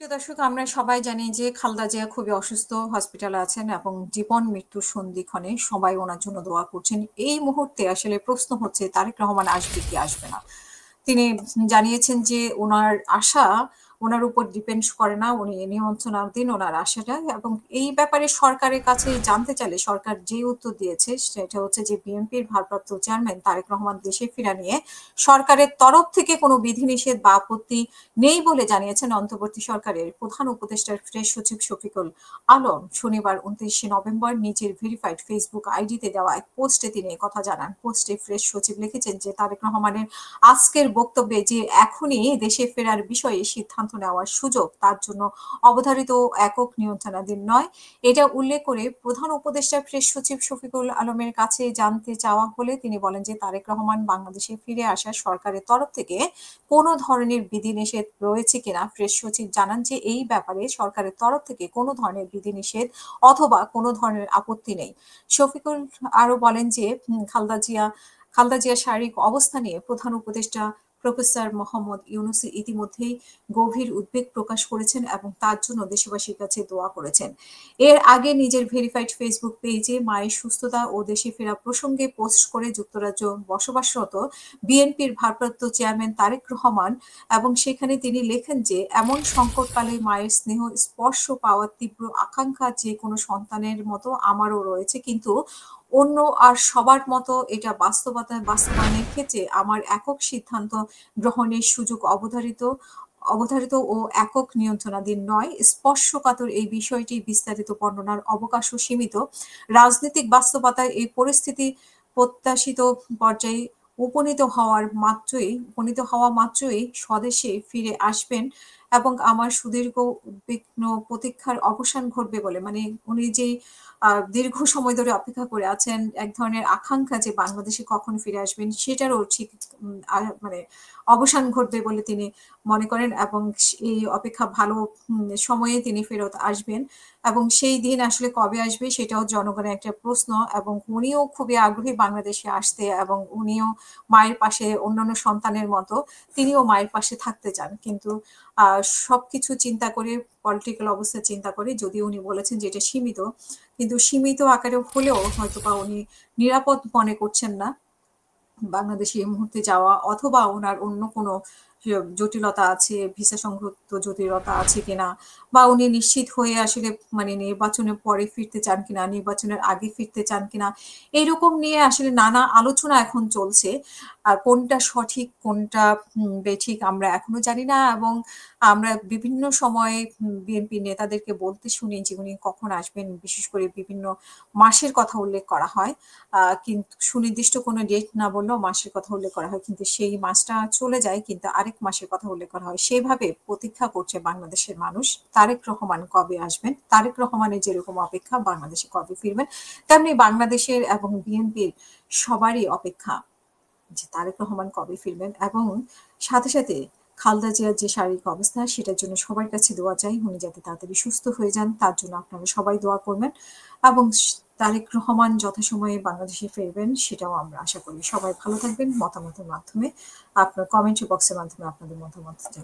প্রিয় দর্শক, আমরা সবাই জানি যে খালেদা জিয়া খুবই অসুস্থ, হসপিটালে আছেন এবং জীবন মৃত্যুর সন্ধিক্ষণে সবাই ওনার জন্য দোয়া করছেন। এই মুহূর্তে আসলে প্রশ্ন হচ্ছে তারেক রহমান আসবে কি আসবে না। তিনি জানিয়েছেন যে ওনার আশা ওনার উপর ডিপেন্ড করে না, উনি নিমন্ত্রণাধীন ওনার আশাটা। এবং এই ব্যাপারে সরকারের কাছে জানতে চাইলে সরকার যে উত্তর দিয়েছে সেটা হচ্ছে যে বিএনপির ভারপ্রাপ্ত চেয়ারম্যান তারেক রহমান দেশে ফেরা নিয়ে সরকারের তরফ থেকে কোনো বিধিনিষেধ বা আপত্তি নেই বলে জানিয়েছেন অন্তর্বর্তী সরকারের প্রধান উপদেষ্টার প্রেস সচিব শফিকুল আলম। শনিবার 29 নভেম্বর নিজের ভেরিফাইড ফেসবুক আইডিতে দেওয়া এক পোস্টে তিনি একথা জানান। পোস্টে প্রেস সচিব লিখেছেন যে তারেক রহমানের আজকের বক্তব্যে যে এখনই দেশে ফেরার বিষয়ে সিদ্ধান্ত নেওয়ার সুযোগ তার জন্য অবধারিত একক নিয়ন্ত্রণাধীন নয়। এটা উল্লেখ করে প্রধান উপদেষ্টা প্রেস সচিব শফিকুল আলমের কাছে জানতে চাওয়া হলে তিনি বলেন যে তারেক রহমান বাংলাদেশে ফিরে আসা সরকারের তরফ থেকে কোনো ধরনের বিধিনিষেধ রয়েছে কিনা। প্রেস সচিব জানান যে এই ব্যাপারে সরকারের তরফ থেকে কোনো ধরনের বিধিনিষেধ অথবা কোনো ধরনের আপত্তি নেই। শফিকুল আরো বলেন যে খালেদা জিয়ার শারীরিক অবস্থা নিয়ে প্রধান উপদেষ্টা প্রফেসর মোহাম্মদ ইউনূস ইতিমধ্যেই গভীর উদ্বেগ প্রকাশ করেছেন এবং তার জন্য দেশবাসীর কাছে দোয়া করেছেন। এর আগে নিজের ভেরিফাইড ফেসবুক পেজে মায়ের সুস্থতা ও দেশে ফেরা প্রসঙ্গে পোস্ট করে যুক্তরাজ্য বসবাসরত বিএনপির ভারপ্রাপ্ত চেয়ারম্যান তারেক রহমান এবং সেখানে তিনি লেখেন যে এমন সংকটকালে মায়ের স্নেহ স্পর্শ পাওয়ার তীব্র আকাঙ্ক্ষা যে কোনো সন্তানের মতো আমারও রয়েছে, কিন্তু অন্য আর সবার মতো এটা বাস্তবায়নের ক্ষেত্রে আমার একক সিদ্ধান্ত গ্রহণের সুযোগ অবধারিত ও একক নিয়ন্ত্রণাধীন নয়। স্পর্শকাতর এই বিষয়টি বিস্তারিত বর্ণনার অবকাশও সীমিত। রাজনৈতিক বাস্তবতায় এই পরিস্থিতি প্রত্যাশিত পর্যায়ে উপনীত হওয়া মাত্রই স্বদেশে ফিরে আসবেন এবং আমার সুদীর্ঘ উদ্বিগ্ন প্রতীক্ষার অবসান ঘটবে বলে, মানে উনি যেই দীর্ঘ সময় ধরে অপেক্ষা করে আছেন, এক ধরনের আকাঙ্ক্ষা যে বাংলাদেশে কখন ফিরে আসবেন সেটারও ঠিক মানে অবসান ঘটবে বলে তিনি মনে করেন এবং এই অপেক্ষা ভালো সময়ে তিনি ফেরত আসবেন। এবং সেই দিন আসলে কবে আসবে সেটাও জনগণের একটা প্রশ্ন। এবং উনিও খুবই আগ্রহী বাংলাদেশে আসতে এবং উনিও মায়ের পাশে অন্যান্য সন্তানের মতো তিনিও মায়ের পাশে থাকতে চান। কিন্তু সবকিছু চিন্তা করে, পলিটিক্যাল অবস্থা চিন্তা করে, যদিও উনি বলেছেন যে এটা সীমিত, কিন্তু সীমিত আকারে হলেও হয়তোবা উনি নিরাপদ মনে করছেন না বাংলাদেশে এই মুহূর্তে যাওয়া, অথবা ওনার অন্য কোনো জটিলতা আছে, ভিসা সংক্রান্ত জটিলতা আছে কিনা, বা উনি নিশ্চিত হয়ে আসলে মানে নির্বাচনের পরে ফিরতে চান কিনা, নির্বাচনের আগে ফিরতে চান কিনা, এইরকম নিয়ে আসলে নানা আলোচনা এখন চলছে। আর কোনটা সঠিক কোনটা বেঠিক আমরা এখনো জানি না। এবং আমরা বিভিন্ন সময়ে বিএনপি নেতাদেরকে বলতে শুনি যে উনি কখন আসবেন, বিশেষ করে বিভিন্ন মাসের কথা উল্লেখ করা হয়। কিন্তু সুনির্দিষ্ট কোনো ডেট না বললেও মাসের কথা উল্লেখ করা হয়, কিন্তু সেই মাসটা চলে যায় কিন্তু আরেক মাসের কথা উল্লেখ করা হয়। সেভাবে প্রতীক্ষা করছে বাংলাদেশের মানুষ তারেক রহমান কবে আসবেন। তারেক রহমানের যেরকম অপেক্ষা বাংলাদেশে কবে ফিরবেন, তেমনি বাংলাদেশের এবং বিএনপির সবারই অপেক্ষা যে তারেক রহমান কবে ফিরবেন। এবং সাথে সাথে খালেদা জিয়ার যে শারীরিক অবস্থা সেটার জন্য সবার কাছে দোয়া চাই, উনি যাতে তাড়াতাড়ি সুস্থ হয়ে যান, তার জন্য আপনারা সবাই দোয়া করবেন। এবং তারেক রহমান যথাসময়ে বাংলাদেশে ফিরবেন সেটাও আমরা আশা করি। সবাই ভালো থাকবেন। মতামতের মাধ্যমে আপনার কমেন্ট বক্সের মাধ্যমে আপনাদের মতামত জানাবেন।